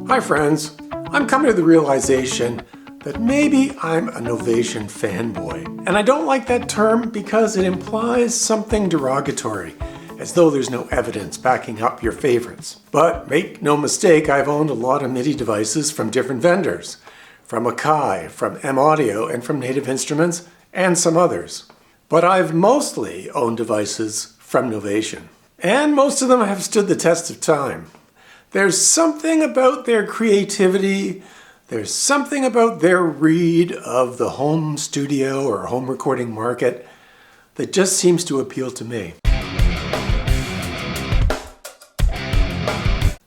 Hi friends, I'm coming to the realization that maybe I'm a Novation fanboy. And I don't like that term because it implies something derogatory, as though there's no evidence backing up your favorites. But make no mistake, I've owned a lot of Midi devices from different vendors, from Akai, from M-Audio, and from Native Instruments, and some others. But I've mostly owned devices from Novation. And most of them have stood the test of time. There's something about their creativity, there's something about their read of the home studio or home recording market that just seems to appeal to me.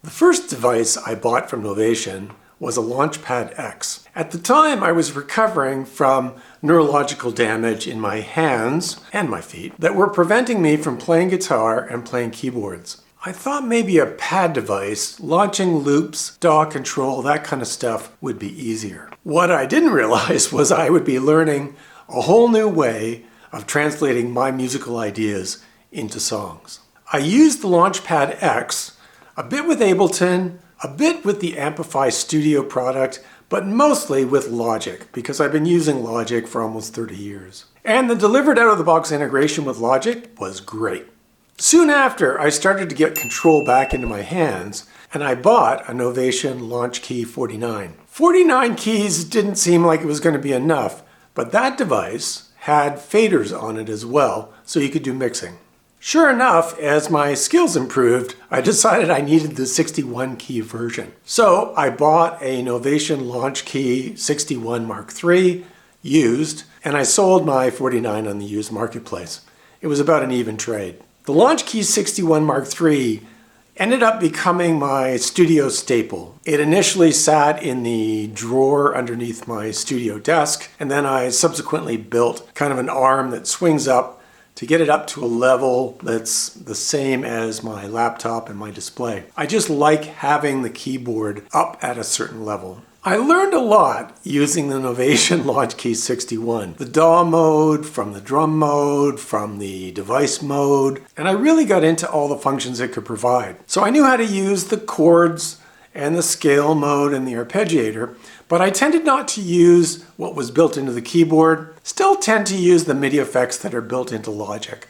The first device I bought from Novation was a Launchpad X. At the time, I was recovering from neurological damage in my hands and my feet that were preventing me from playing guitar and playing keyboards. I thought maybe a pad device, launching loops, DAW control, that kind of stuff would be easier. What I didn't realize was I would be learning a whole new way of translating my musical ideas into songs. I used the Launchpad X a bit with Ableton, a bit with the Amplify Studio product, but mostly with Logic, because I've been using Logic for almost 30 years. And the delivered out-of-the-box integration with Logic was great. Soon after, I started to get control back into my hands, and I bought a Novation Launchkey 49. 49 keys didn't seem like it was going to be enough, but that device had faders on it as well, so you could do mixing. Sure enough, as my skills improved, I decided I needed the 61 key version. So I bought a Novation Launchkey 61 Mark III used, and I sold my 49 on the used marketplace. It was about an even trade. The Launchkey 61 Mark III ended up becoming my studio staple. It initially sat in the drawer underneath my studio desk, and then I subsequently built kind of an arm that swings up to get it up to a level that's the same as my laptop and my display. I just like having the keyboard up at a certain level. I learned a lot using the Novation Launchkey 61. The DAW mode, from the drum mode, from the device mode, and I really got into all the functions it could provide. So I knew how to use the chords and the scale mode and the arpeggiator, but I tended not to use what was built into the keyboard, still tend to use the MIDI effects that are built into Logic.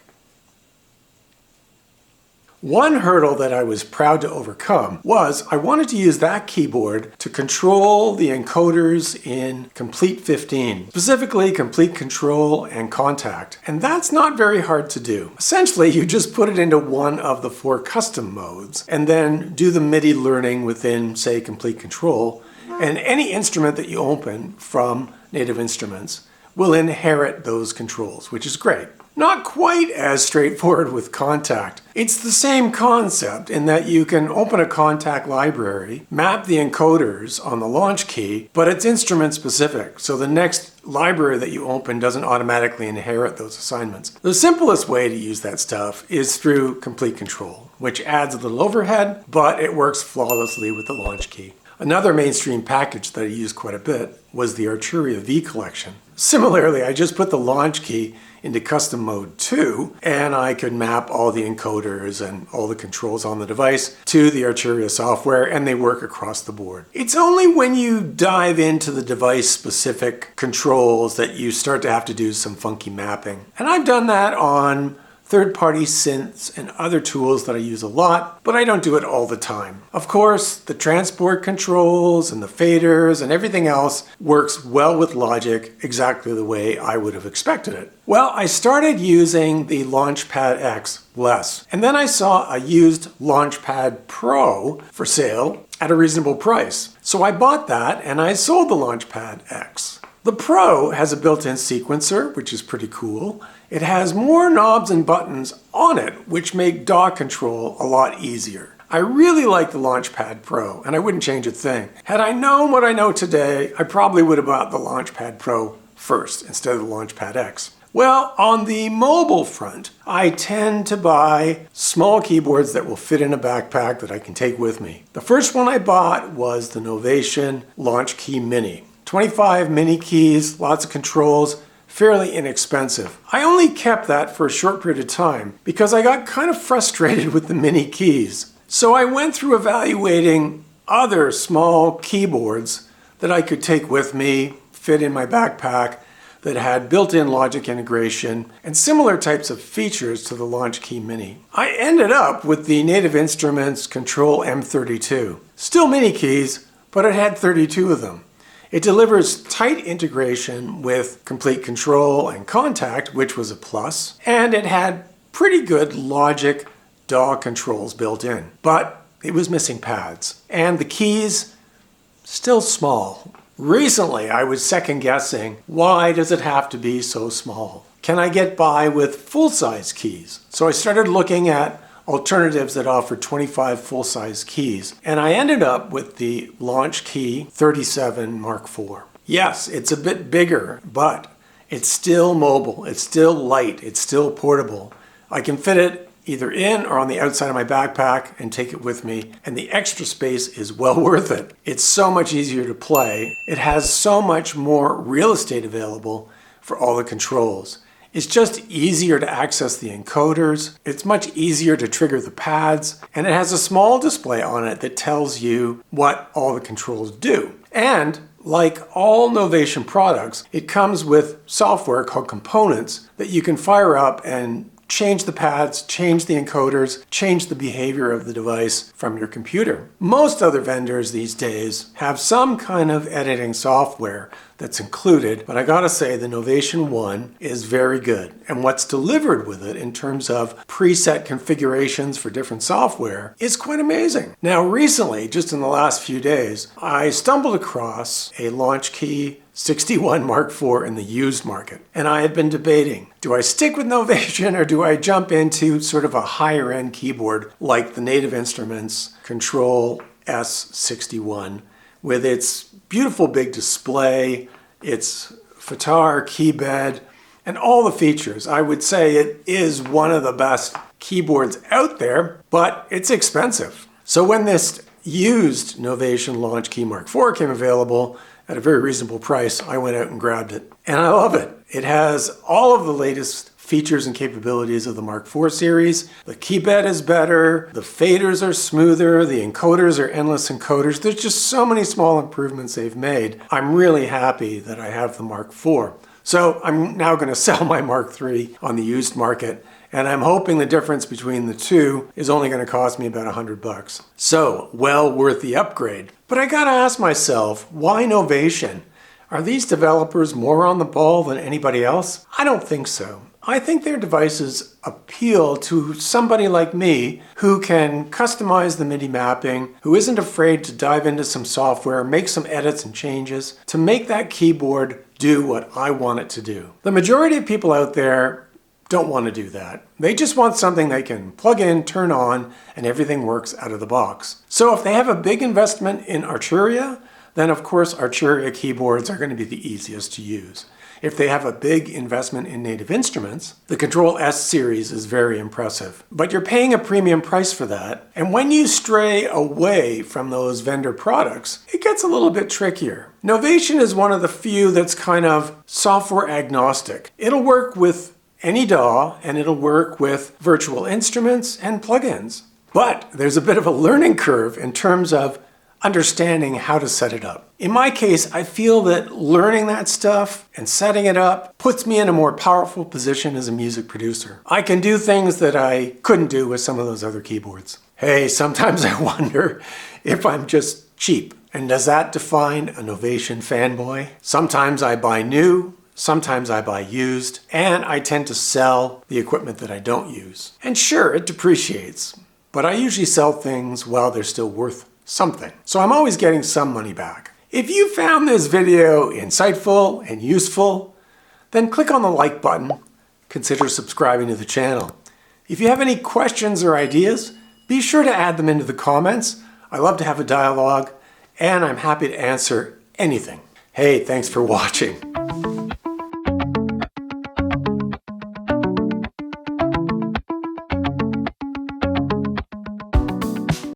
One hurdle that I was proud to overcome was I wanted to use that keyboard to control the encoders in Komplete 15, specifically Komplete Kontrol and Kontakt. And that's not very hard to do. Essentially, you just put it into one of the 4 custom modes and then do the MIDI learning within, say, Komplete Kontrol, and any instrument that you open from Native Instruments will inherit those controls, which is great. Not quite as straightforward with Kontakt. It's the same concept in that you can open a Kontakt library, map the encoders on the Launchkey, but it's instrument specific, so the next library that you open doesn't automatically inherit those assignments. The simplest way to use that stuff is through Komplete Kontrol, which adds a little overhead, but it works flawlessly with the Launchkey. Another mainstream package that I used quite a bit was the Arturia V collection. Similarly, I just put the Launchkey into custom mode 2, and I could map all the encoders and all the controls on the device to the Arturia software, and they work across the board. It's only when you dive into the device-specific controls that you start to have to do some funky mapping. And I've done that on third-party synths and other tools that I use a lot, but I don't do it all the time. Of course, the transport controls and the faders and everything else works well with Logic exactly the way I would have expected it. Well, I started using the Launchpad X less, and then I saw a used Launchpad Pro for sale at a reasonable price. So I bought that and I sold the Launchpad X. The Pro has a built-in sequencer, which is pretty cool. It has more knobs and buttons on it, which make DAW control a lot easier. I really like the Launchpad Pro, and I wouldn't change a thing. Had I known what I know today, I probably would have bought the Launchpad Pro first instead of the Launchpad X. Well, on the mobile front, I tend to buy small keyboards that will fit in a backpack that I can take with me. The first one I bought was the Novation Launchkey Mini. 25 mini keys, lots of controls, fairly inexpensive. I only kept that for a short period of time because I got kind of frustrated with the mini keys. So I went through evaluating other small keyboards that I could take with me, fit in my backpack, that had built-in logic integration and similar types of features to the Launchkey Mini. I ended up with the Native Instruments Kontrol M32. Still mini keys, but it had 32 of them. It delivers tight integration with Complete Kontrol and Kontakt, which was a plus, and it had pretty good logic DAW controls built in. But it was missing pads, and the keys, still small. Recently, I was second guessing, why does it have to be so small? Can I get by with full-size keys? So I started looking at alternatives that offered 25 full-size keys, and I ended up with the Launchkey 37 Mark IV. Yes, it's a bit bigger, but it's still mobile, it's still light, it's still portable. I can fit it either in or on the outside of my backpack and take it with me, and the extra space is well worth it. It's so much easier to play. It has so much more real estate available for all the controls. It's just easier to access the encoders, it's much easier to trigger the pads, and it has a small display on it that tells you what all the controls do. And like all Novation products, it comes with software called components that you can fire up and change the pads, change the encoders, change the behavior of the device from your computer. Most other vendors these days have some kind of editing software that's included, but I gotta say the Novation one is very good. And what's delivered with it in terms of preset configurations for different software is quite amazing. Now recently, just in the last few days, I stumbled across a Launchkey 61 Mark IV in the used market. And I had been debating, do I stick with Novation or do I jump into sort of a higher end keyboard like the Native Instruments Kontrol S61 with its beautiful big display, its FATAR keybed, and all the features. I would say it is one of the best keyboards out there, but it's expensive. So when this used Novation Launchkey Mark IV came available, at a very reasonable price, I went out and grabbed it. And I love it. It has all of the latest features and capabilities of the Mark IV series. The keybed is better, the faders are smoother, the encoders are endless encoders. There's just so many small improvements they've made. I'm really happy that I have the Mark IV. So I'm now going to sell my Mark III on the used market, and I'm hoping the difference between the two is only going to cost me about $100. So, well worth the upgrade. But I gotta ask myself, why Novation? Are these developers more on the ball than anybody else? I don't think so. I think their devices appeal to somebody like me who can customize the MIDI mapping, who isn't afraid to dive into some software, make some edits and changes to make that keyboard do what I want it to do. The majority of people out there don't want to do that. They just want something they can plug in, turn on, and everything works out of the box. So if they have a big investment in Arturia, then of course Arturia keyboards are going to be the easiest to use. If they have a big investment in Native Instruments, the Kontrol S series is very impressive. But you're paying a premium price for that, and when you stray away from those vendor products, it gets a little bit trickier. Novation is one of the few that's kind of software agnostic. It'll work with any DAW, and it'll work with virtual instruments and plugins. But there's a bit of a learning curve in terms of understanding how to set it up. In my case, I feel that learning that stuff and setting it up puts me in a more powerful position as a music producer. I can do things that I couldn't do with some of those other keyboards. Hey, sometimes I wonder if I'm just cheap. And does that define a Novation fanboy? Sometimes I buy new, sometimes I buy used, and I tend to sell the equipment that I don't use. And sure, it depreciates, but I usually sell things while they're still worth something. So I'm always getting some money back. If you found this video insightful and useful, then click on the like button. Consider subscribing to the channel. If you have any questions or ideas, be sure to add them into the comments. I love to have a dialogue, and I'm happy to answer anything. Hey, thanks for watching.